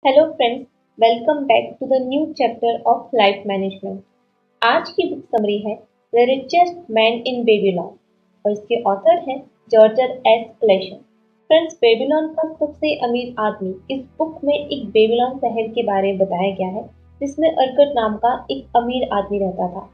Hello friends, welcome back to the new chapter of life management. आज की book summary है the richest man in Babylon और इसके author हैं George S Clason. Friends, Babylon का सबसे अमीर आदमी, इस बुक में एक बेबीलोन शहर के बारे में बताया गया है जिसमें अर्कट नाम का एक अमीर आदमी रहता था।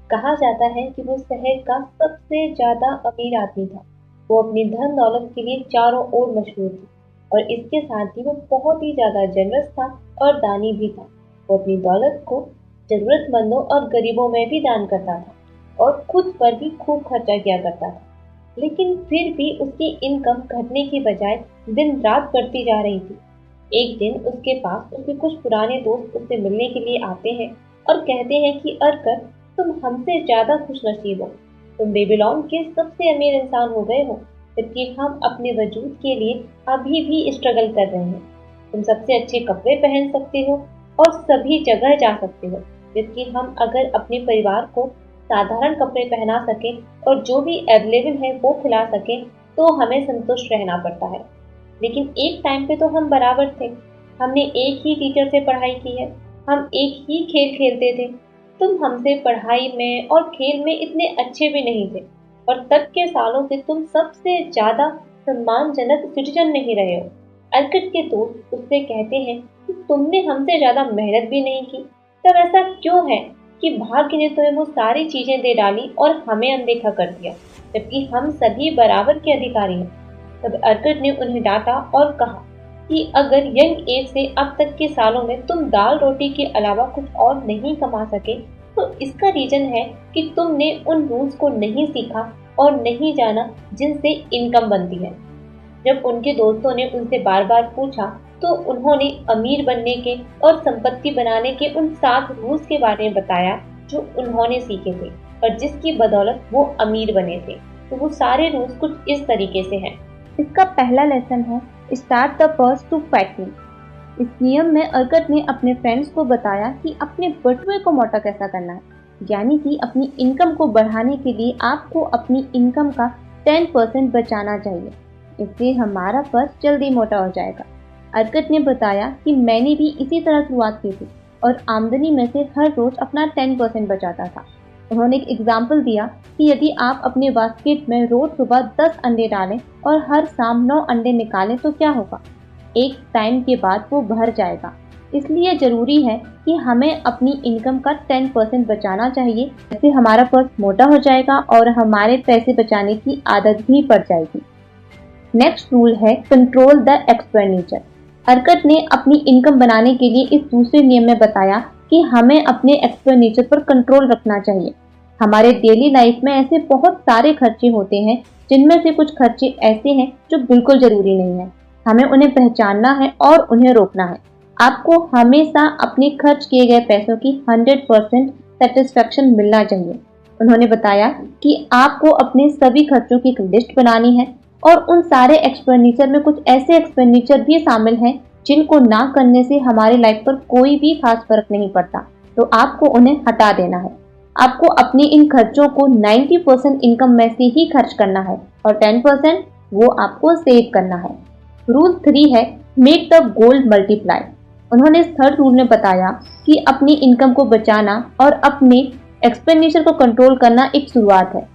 कहा जाता है कि वो शहर का सबसे ज्यादा अमीर आदमी था। वो अपनी धन दौलत के लिए चारों ओर मशहूर थी और इसके साथ ही वो बहुत ही ज्यादा जनरस था और दानी भी था। वो अपनी दौलत को जरूरतमंदों और गरीबों में भी दान करता था और खुद पर भी खूब खर्चा किया करता था। लेकिन फिर भी उसकी इनकम घटने की बजाय दिन रात बढ़ती जा रही थी। एक दिन उसके पास उसके कुछ पुराने दोस्त उससे मिलने के लिए आते हैं और कहते हैं कि अरकर, तुम हमसे ज्यादा खुशनसीब हो। तुम बेबीलोन के सबसे अमीर इंसान हो गए हो, जबकि हम अपने वजूद के लिए अभी भी स्ट्रगल कर रहे हैं। तुम सबसे अच्छे कपड़े पहन सकते हो और सभी जगह जा सकते हो, जबकि हम अगर अपने परिवार को साधारण कपड़े पहना सके और जो भी अवेलेबल है वो खिला सके तो हमें संतुष्ट रहना पड़ता है। लेकिन एक टाइम पे तो हम बराबर थे। हमने एक ही टीचर से पढ़ाई की है, हम एक ही खेल खेलते थे। तुम हमसे पढ़ाई में और खेल में इतने अच्छे भी नहीं थे और तब के सालों से तुम सबसे ज्यादा सम्मानजनक सिटीजन नहीं रहे हो। अर्किड के दोस्त उससे कहते हैं कि तुमने हमसे ज्यादा मेहनत भी नहीं की, तब ऐसा क्यों है कि भाग्य ने तुम्हें वो सारी चीजें दे डाली और हमें अनदेखा कर दिया, जबकि हम सभी बराबर के अधिकारी हैं। तब अर्किड ने उन्हें डांटा और कहा कि अगर यंग एज से अब तक के सालों में तुम दाल रोटी के अलावा कुछ और नहीं कमा सके तो इसका रीजन है कि तुमने उन रूल्स को नहीं सीखा और नहीं जाना जिनसे इनकम बनती है। जब उनके दोस्तों ने उनसे बार बार पूछा तो उन्होंने अमीर बनने के और संपत्ति बनाने के उन 7 रूल्स के बारे में बताया जो उन्होंने सीखे थे और जिसकी बदौलत वो अमीर बने थे। तो वो सारे रूल्स कुछ इस तरीके से हैं। इसका पहला लेसन है स्टार्ट द पर्स टू फैटनी। इस नियम में अर्कट ने अपने फ्रेंड्स को बताया कि अपने बटुए को मोटा कैसा करना है, यानी कि अपनी इनकम को बढ़ाने के लिए आपको अपनी इनकम का 10% बचाना चाहिए, इससे हमारा पर्स जल्दी मोटा हो जाएगा। अर्कट ने बताया कि मैंने भी इसी तरह शुरुआत की थी और आमदनी में से हर रोज अपना 10% बचाता था। उन्होंने एक एग्जाम्पल दिया कि यदि आप अपने बास्केट में रोज सुबह 10 अंडे डालें और हर शाम 9 अंडे निकालें तो क्या होगा, एक टाइम के बाद वो भर जाएगा। इसलिए जरूरी है कि हमें अपनी इनकम का 10% बचाना चाहिए, इससे हमारा पर्स मोटा हो जाएगा और हमारे पैसे बचाने की आदत भी पड़ जाएगी। नेक्स्ट रूल है कंट्रोल द एक्सपेंडिचर। अर्कट ने अपनी इनकम बनाने के लिए इस दूसरे नियम में बताया कि हमें अपने एक्सपेंडिचर पर कंट्रोल रखना चाहिए। हमारे डेली लाइफ में ऐसे बहुत सारे खर्चे होते हैं जिनमें से कुछ खर्चे ऐसे हैं जो बिल्कुल जरूरी नहीं है। हमें उन्हें पहचानना है और उन्हें रोकना है। आपको हमेशा अपने खर्च किए गए पैसों की 100% सेटिस्फेक्शन मिलना चाहिए। उन्होंने बताया कि आपको अपने सभी खर्चों की एक लिस्ट बनानी है और उन सारे एक्सपेंडिचर में कुछ ऐसे एक्सपेंडिचर भी शामिल हैं जिनको ना करने से हमारी लाइफ पर कोई भी खास फर्क नहीं पड़ता, तो आपको उन्हें हटा देना है। आपको अपने इन खर्चों को 90% इनकम में से ही खर्च करना है और 10% वो आपको सेव करना है। रूल 3 है मेक द गोल्ड मल्टीप्लाई। उन्होंने इस थर्ड रूल में बताया कि अपनी इनकम को बचाना और अपने एक्सपेंडिचर को कंट्रोल करना एक शुरुआत है।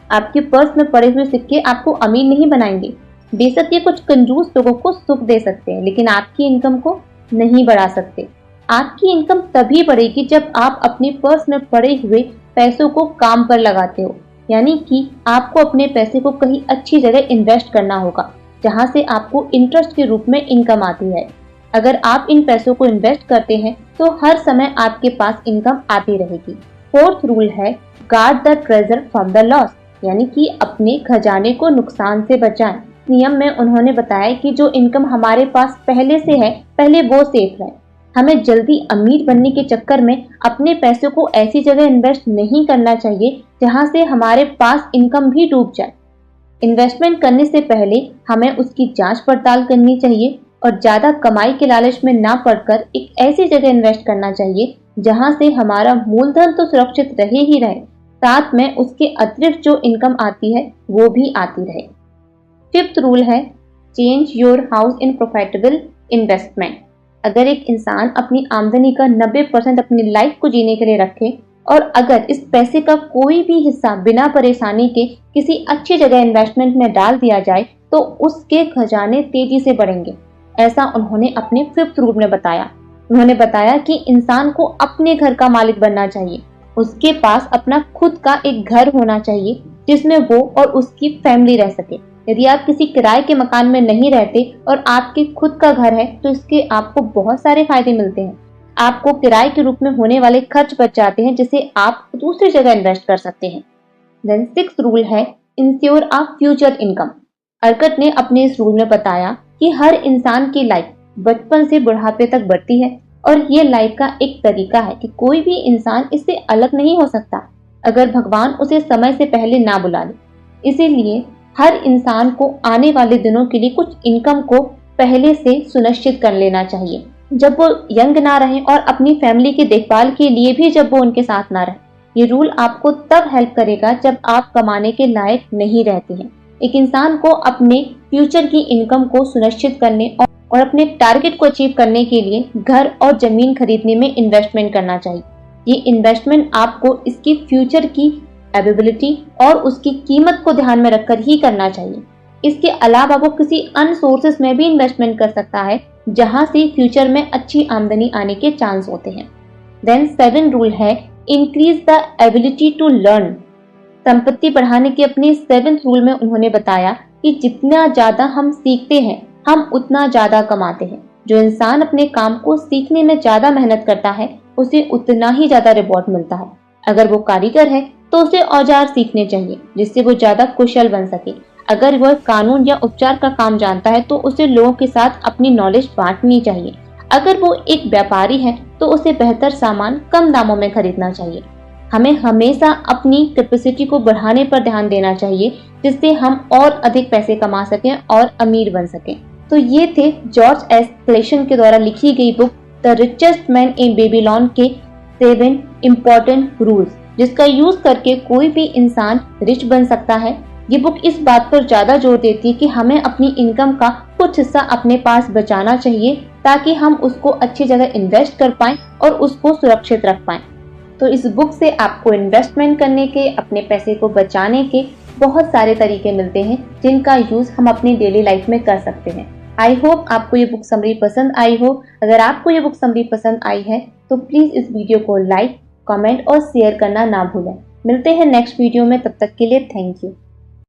आपके पर्स में पड़े हुए सिक्के आपको अमीर नहीं बनाएंगे। बेशक ये कुछ कंजूस लोगों को सुख दे सकते हैं, लेकिन आपकी इनकम को नहीं बढ़ा सकते। आपकी इनकम तभी बढ़ेगी जब आप अपने पर्स में पड़े हुए पैसों को काम पर लगाते हो, यानी कि आपको अपने पैसे को कहीं अच्छी जगह इन्वेस्ट करना होगा जहां से आपको इंटरेस्ट के रूप में इनकम आती है। अगर आप इन पैसों को इन्वेस्ट करते हैं तो हर समय आपके पास इनकम आती रहेगी। फोर्थ रूल है guard the treasure from the loss, यानी कि अपने खजाने को नुकसान से बचाएं। नियम में उन्होंने बताया कि जो इनकम हमारे पास पहले से है, पहले वो सेफ रहे। हमें जल्दी अमीर बनने के चक्कर में अपने पैसों को ऐसी जगह इन्वेस्ट नहीं करना चाहिए जहां से हमारे पास इनकम भी डूब जाए। इन्वेस्टमेंट करने से पहले हमें उसकी जांच पड़ताल करनी चाहिए और ज्यादा कमाई के लालच में ना पड़कर एक ऐसी जगह इन्वेस्ट करना चाहिए जहां से हमारा मूलधन तो सुरक्षित रहे ही रहे, साथ में उसके अतिरिक्त जो इनकम आती है वो भी आती रहे। फिफ्थ रूल है change your house in profitable investment. अगर एक इंसान अपनी आमदनी का 90% अपनी लाइफ को जीने के लिए रखे और अगर इस पैसे का कोई भी हिस्सा बिना परेशानी के किसी अच्छी जगह इन्वेस्टमेंट में डाल दिया जाए तो उसके खजाने तेजी से बढ़ेंगे। ऐसा उन्होंने अपने 5th रूल में बताया। उन्होंने बताया कि इंसान को अपने घर का मालिक बनना चाहिए। उसके पास अपना खुद का एक घर होना चाहिए जिसमें वो और उसकी फैमिली रह सके। यदि आप किसी किराए के मकान में नहीं रहते और आपके खुद का घर है तो इसके आपको बहुत सारे फायदे मिलते हैं। आपको किराए के रूप में होने वाले खर्च बच जाते हैं जिसे आप दूसरी जगह इन्वेस्ट कर सकते हैं। देन 6th रूल है इंश्योर अ फ्यूचर इनकम। अर्कट ने अपने इस रूल में बताया कि हर इंसान की लाइफ बचपन से बुढ़ापे तक बढ़ती है और ये लाइफ का एक तरीका है कि कोई भी इंसान इससे अलग नहीं हो सकता अगर भगवान उसे समय से पहले ना बुला ले। इसीलिए हर इंसान को आने वाले दिनों के लिए कुछ इनकम को पहले से सुनिश्चित कर लेना चाहिए जब वो यंग ना रहे और अपनी फैमिली की देखभाल के लिए भी जब वो उनके साथ ना रहे। ये रूल आपको तब हेल्प करेगा जब आप कमाने के लायक नहीं रहते हैं। एक इंसान को अपने फ्यूचर की इनकम को सुनिश्चित करने और अपने टारगेट को अचीव करने के लिए घर और जमीन खरीदने में इन्वेस्टमेंट करना चाहिए। ये इन्वेस्टमेंट आपको इसकी फ्यूचर की एबिलिटी और उसकी कीमत को ध्यान में रखकर ही करना चाहिए। इसके अलावा वो किसी अन्य सोर्सेस में भी इन्वेस्टमेंट कर सकता है जहां से फ्यूचर में अच्छी आमदनी आने के चांस होते हैं। देन 7 रूल है increase the ability to learn. संपत्ति बढ़ाने के अपने 7th रूल में उन्होंने बताया कि जितना ज्यादा हम सीखते हैं हम उतना ज्यादा कमाते हैं। जो इंसान अपने काम को सीखने में ज्यादा मेहनत करता है उसे उतना ही ज्यादा रिवॉर्ड मिलता है। अगर वो कारीगर है तो उसे औजार सीखने चाहिए जिससे वो ज्यादा कुशल बन सके। अगर वह कानून या उपचार का काम जानता है तो उसे लोगों के साथ अपनी नॉलेज बांटनी चाहिए। अगर वो एक व्यापारी है तो उसे बेहतर सामान कम दामों में खरीदना चाहिए। हमें हमेशा अपनी कैपेसिटी को बढ़ाने पर ध्यान देना चाहिए जिससे हम और अधिक पैसे कमा सकें और अमीर बन सकें। तो ये थे जॉर्ज एस क्लेशन के द्वारा लिखी गई book the richest man in Babylon के 7 इम्पोर्टेंट रूल्स जिसका यूज करके कोई भी इंसान रिच बन सकता है। ये बुक इस बात पर ज्यादा जोर देती है कि हमें अपनी इनकम का कुछ हिस्सा अपने पास बचाना चाहिए ताकि हम उसको अच्छी जगह इन्वेस्ट कर पाएं और उसको सुरक्षित रख पाएं। तो इस बुक से आपको इन्वेस्टमेंट करने के, अपने पैसे को बचाने के बहुत सारे तरीके मिलते हैं जिनका यूज हम अपनी डेली लाइफ में कर सकते हैं। आई होप आपको ये बुक समरी पसंद आई हो। अगर आपको ये बुक समरी पसंद आई है तो प्लीज इस वीडियो को लाइक, कमेंट और शेयर करना ना भूलें। मिलते हैं नेक्स्ट वीडियो में, तब तक के लिए थैंक यू।